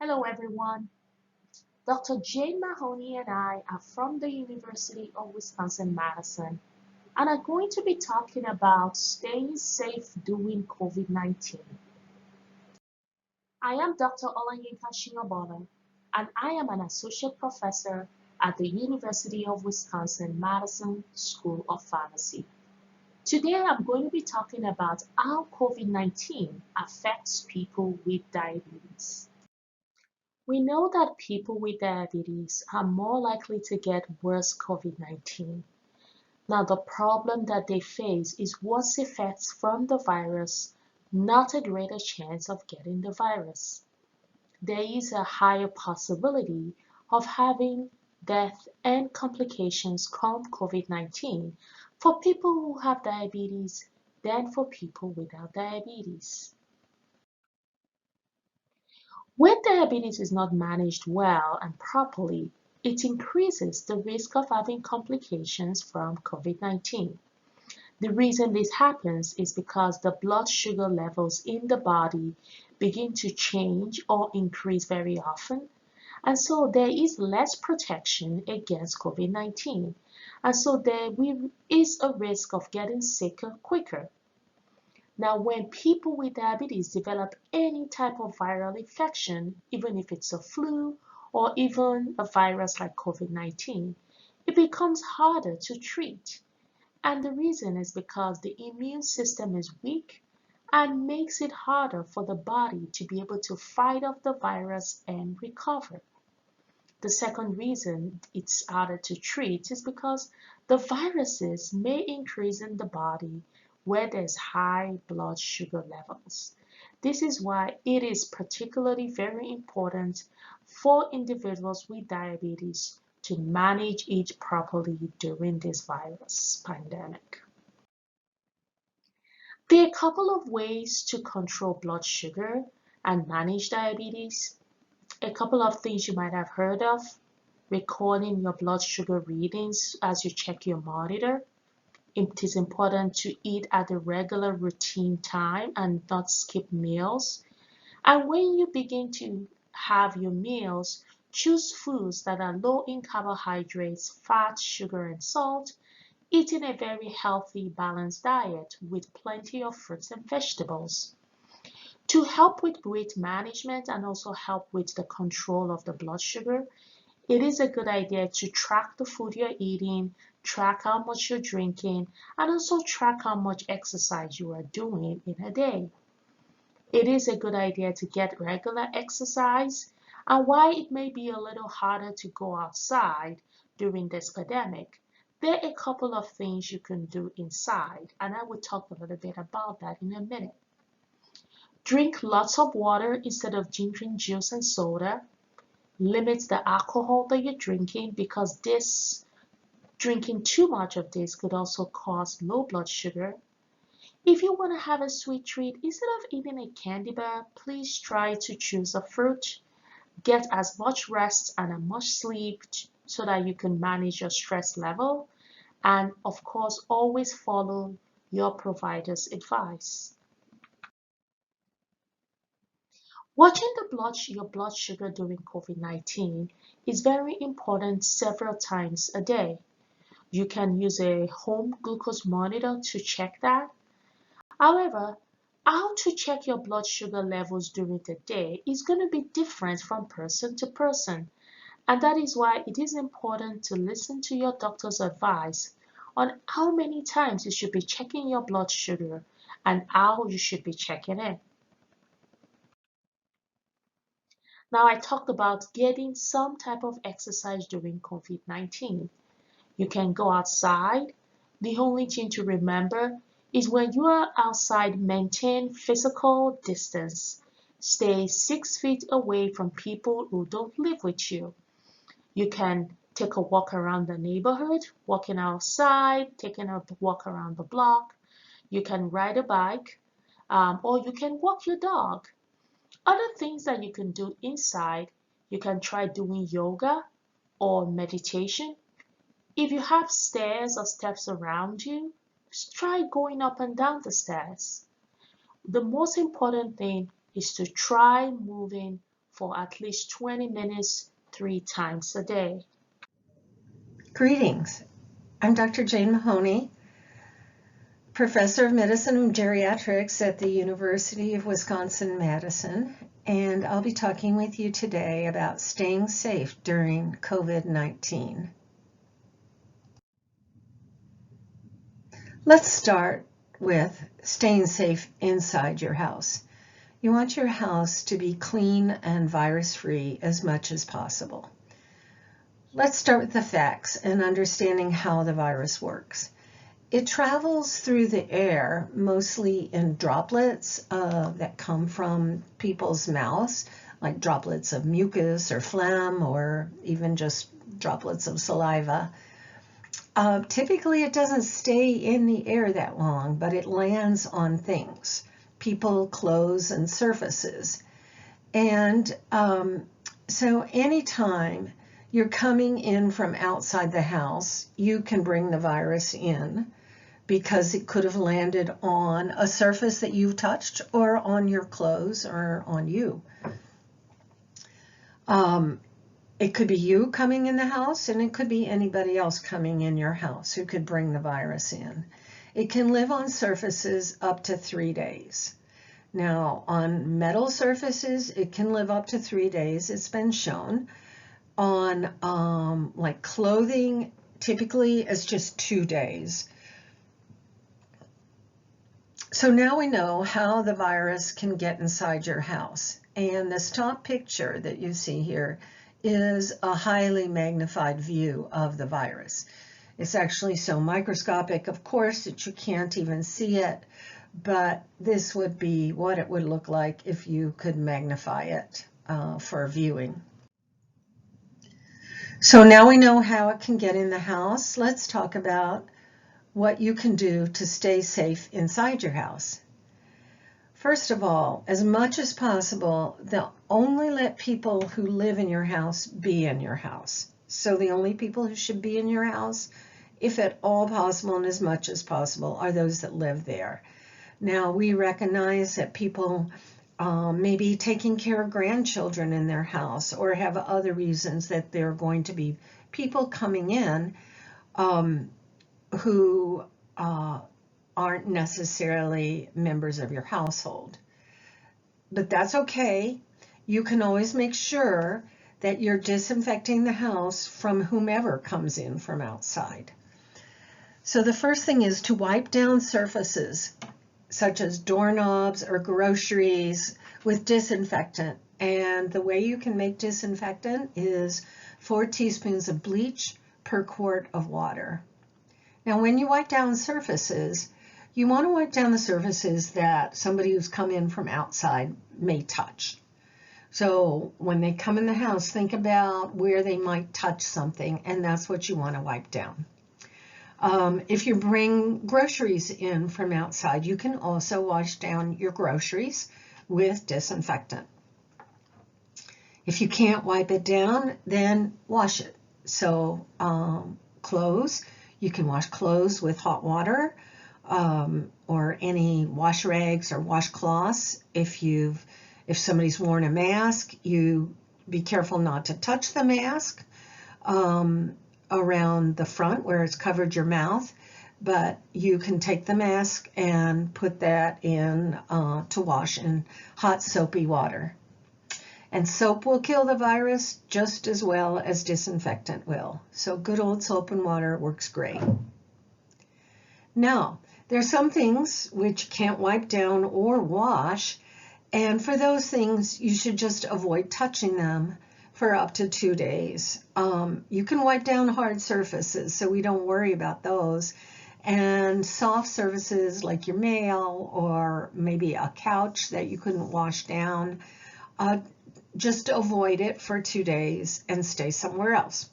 Hello everyone, Dr. Jane Mahoney and I are from the University of Wisconsin-Madison and are going to be talking about staying safe during COVID-19. I am Dr. Olayinka Shiyanbola and I am an associate professor at the University of Wisconsin-Madison School of Pharmacy. Today I'm going to be talking about how COVID-19 affects people with diabetes. We know that people with diabetes are more likely to get worse COVID-19. Now, the problem that they face is worse effects from the virus, not a greater chance of getting the virus. There is a higher possibility of having death and complications from COVID-19 for people who have diabetes than for people without diabetes. When diabetes is not managed well and properly, it increases the risk of having complications from COVID-19. The reason this happens is because the blood sugar levels in the body begin to change or increase very often, and so there is less protection against COVID-19, and so is a risk of getting sicker quicker. Now, when people with diabetes develop any type of viral infection, even if it's a flu or even a virus like COVID-19, it becomes harder to treat. And the reason is because the immune system is weak and makes it harder for the body to be able to fight off the virus and recover. The second reason it's harder to treat is because the viruses may increase in the body where there's high blood sugar levels. This is why it is particularly very important for individuals with diabetes to manage it properly during this virus pandemic. There are a couple of ways to control blood sugar and manage diabetes. A couple of things you might have heard of: recording your blood sugar readings as you check your monitor. It is important to eat at a regular routine time and not skip meals. And when you begin to have your meals, choose foods that are low in carbohydrates, fat, sugar, and salt. Eating a very healthy, balanced diet with plenty of fruits and vegetables. To help with weight management and also help with the control of the blood sugar, it is a good idea to track the food you're eating, track how much you're drinking, and also track how much exercise you are doing in a day. It is a good idea to get regular exercise, and while it may be a little harder to go outside during this pandemic, there are a couple of things you can do inside, and I will talk a little bit about that in a minute. Drink lots of water instead of drinking juice and soda. Limit the alcohol that you're drinking because drinking too much of this could also cause low blood sugar. If you want to have a sweet treat, instead of eating a candy bar, please try to choose a fruit. Get as much rest and as much sleep so that you can manage your stress level. And of course, always follow your provider's advice. Watching your blood sugar during COVID-19 is very important several times a day. You can use a home glucose monitor to check that. However, how to check your blood sugar levels during the day is going to be different from person to person. And that is why it is important to listen to your doctor's advice on how many times you should be checking your blood sugar and how you should be checking it. Now, I talked about getting some type of exercise during COVID-19. You can go outside. The only thing to remember is when you are outside, maintain physical distance. Stay 6 feet away from people who don't live with you. You can take a walk around the neighborhood, walking outside, taking a walk around the block. You can ride a bike, or you can walk your dog. Other things that you can do inside, you can try doing yoga or meditation. If you have stairs or steps around you, try going up and down the stairs. The most important thing is to try moving for at least 20 minutes 3 times a day. Greetings. I'm Dr. Jane Mahoney, Professor of Medicine and Geriatrics at the University of Wisconsin-Madison, and I'll be talking with you today about staying safe during COVID-19. Let's start with staying safe inside your house. You want your house to be clean and virus-free as much as possible. Let's start with the facts and understanding how the virus works. It travels through the air, mostly in droplets that come from people's mouths, like droplets of mucus or phlegm, or even just droplets of saliva. Typically, it doesn't stay in the air that long, but it lands on things, people, clothes, and surfaces. And so anytime you're coming in from outside the house, you can bring the virus in, because it could have landed on a surface that you've touched, or on your clothes, or on you. It could be you coming in the house, and it could be anybody else coming in your house who could bring the virus in. It can live on surfaces up to 3 days. Now, on metal surfaces, it can live up to 3 days. It's been shown. On like clothing, typically it's just 2 days. So now we know how the virus can get inside your house. And this top picture that you see here is a highly magnified view of the virus. It's actually so microscopic, of course, that you can't even see it, but this would be what it would look like if you could magnify it for viewing. So now we know how it can get in the house. Let's talk about what you can do to stay safe inside your house. First of all, as much as possible, only let people who live in your house be in your house. So the only people who should be in your house, if at all possible and as much as possible, are those that live there. Now, we recognize that people may be taking care of grandchildren in their house, or have other reasons that there are going to be people coming in who aren't necessarily members of your household. But that's okay. You can always make sure that you're disinfecting the house from whomever comes in from outside. So the first thing is to wipe down surfaces such as doorknobs or groceries with disinfectant. And the way you can make disinfectant is 4 teaspoons of bleach per quart of water. Now, when you wipe down surfaces, you want to wipe down the surfaces that somebody who's come in from outside may touch. So when they come in the house, think about where they might touch something, and that's what you want to wipe down. If you bring groceries in from outside, you can also wash down your groceries with disinfectant. If you can't wipe it down, then wash it. So clothes, you can wash clothes with hot water, or any wash rags or washcloths. If somebody's worn a mask, you be careful not to touch the mask around the front where it's covered your mouth, but you can take the mask and put that in to wash in hot soapy water. And soap will kill the virus just as well as disinfectant will. So good old soap and water works great. Now, there's some things which you can't wipe down or wash, and for those things, you should just avoid touching them for up to 2 days. You can wipe down hard surfaces, so we don't worry about those. And soft surfaces like your mail or maybe a couch that you couldn't wash down, just avoid it for 2 days and stay somewhere else.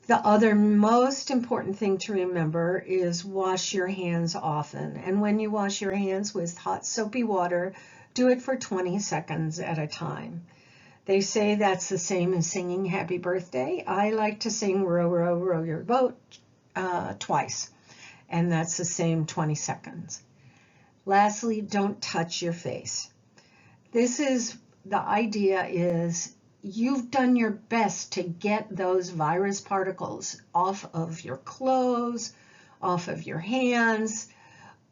The other most important thing to remember is wash your hands often. And when you wash your hands with hot soapy water, do it for 20 seconds at a time. They say that's the same as singing happy birthday. I like to sing row, row, row your boat twice, and that's the same 20 seconds. Lastly, don't touch your face. This is the idea is you've done your best to get those virus particles off of your clothes, off of your hands,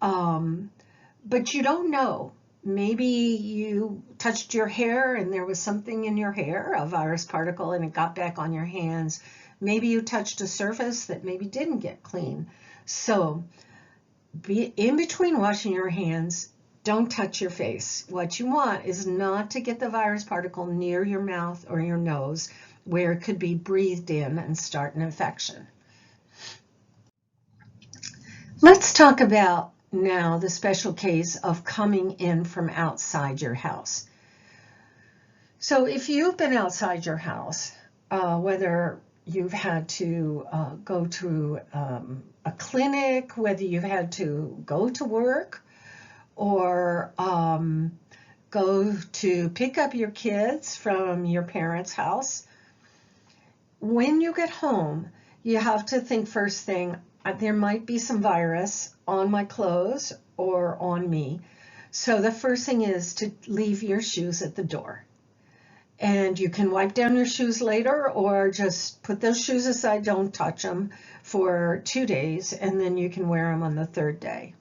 but you don't know. Maybe you touched your hair and there was something in your hair, a virus particle, and it got back on your hands. Maybe you touched a surface that maybe didn't get clean. So in between washing your hands, don't touch your face. What you want is not to get the virus particle near your mouth or your nose where it could be breathed in and start an infection. Let's talk about now the special case of coming in from outside your house. So if you've been outside your house, whether you've had to go to a clinic, whether you've had to go to work, or go to pick up your kids from your parents' house, when you get home, you have to think first thing, there might be some virus on my clothes or on me. So the first thing is to leave your shoes at the door. And you can wipe down your shoes later, or just put those shoes aside, don't touch them for 2 days, and then you can wear them on the 3rd day.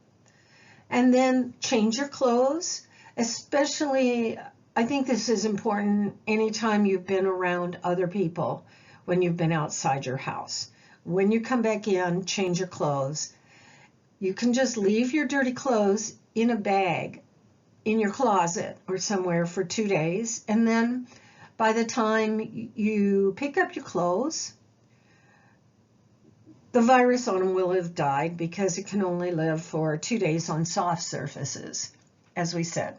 And then change your clothes, especially, I think this is important anytime you've been around other people when you've been outside your house. When you come back in, change your clothes. You can just leave your dirty clothes in a bag in your closet or somewhere for 2 days, and then by the time you pick up your clothes, the virus on them will have died, because it can only live for 2 days on soft surfaces, as we said.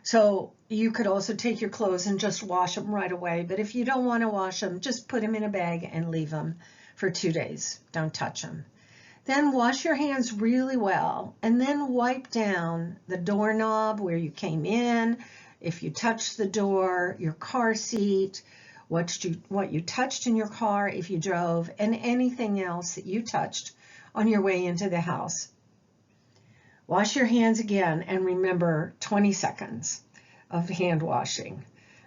So you could also take your clothes and just wash them right away. But if you don't want to wash them, just put them in a bag and leave them for 2 days. Don't touch them. Then wash your hands really well, and then wipe down the doorknob where you came in, if you touched the door, your car seat, what you touched in your car if you drove, and anything else that you touched on your way into the house. Wash your hands again, and remember 20 seconds of hand washing.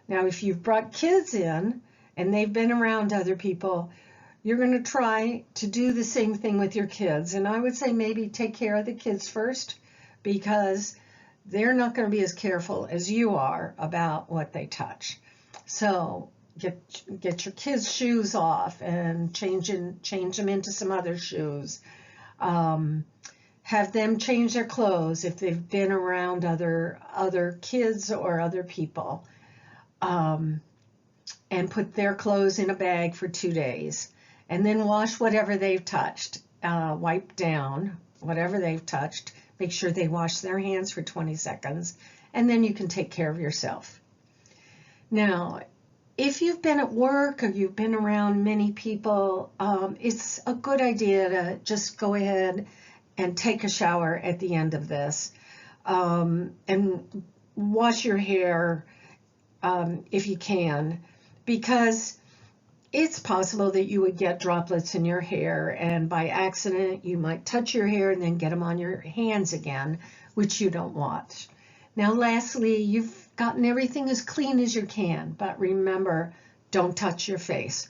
Now, if you've brought kids in and they've been around other people, you're going to try to do the same thing with your kids. And I would say maybe take care of the kids first, because they're not going to be as careful as you are about what they touch. So get your kids' shoes off and change them into some other shoes. Have them change their clothes if they've been around other kids or other people, and put their clothes in a bag for 2 days, and then wash whatever they've touched. Wipe down whatever they've touched. Make sure they wash their hands for 20 seconds, and then you can take care of yourself. Now, if you've been at work or you've been around many people, it's a good idea to just go ahead and take a shower at the end of this, and wash your hair if you can, because it's possible that you would get droplets in your hair, and by accident you might touch your hair and then get them on your hands again, which you don't want. Now, lastly, you've gotten everything as clean as you can, but remember, don't touch your face,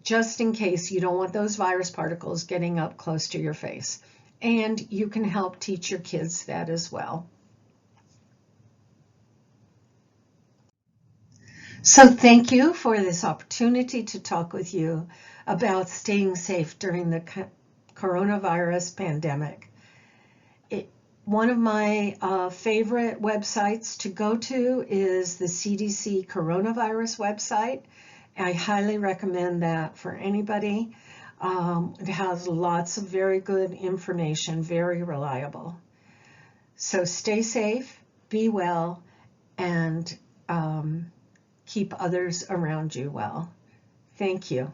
just in case you don't want those virus particles getting up close to your face. And you can help teach your kids that as well. So thank you for this opportunity to talk with you about staying safe during the coronavirus pandemic. One of my favorite websites to go to is the CDC coronavirus website. I highly recommend that for anybody. It has lots of very good information, very reliable. So stay safe, be well, and keep others around you well. Thank you.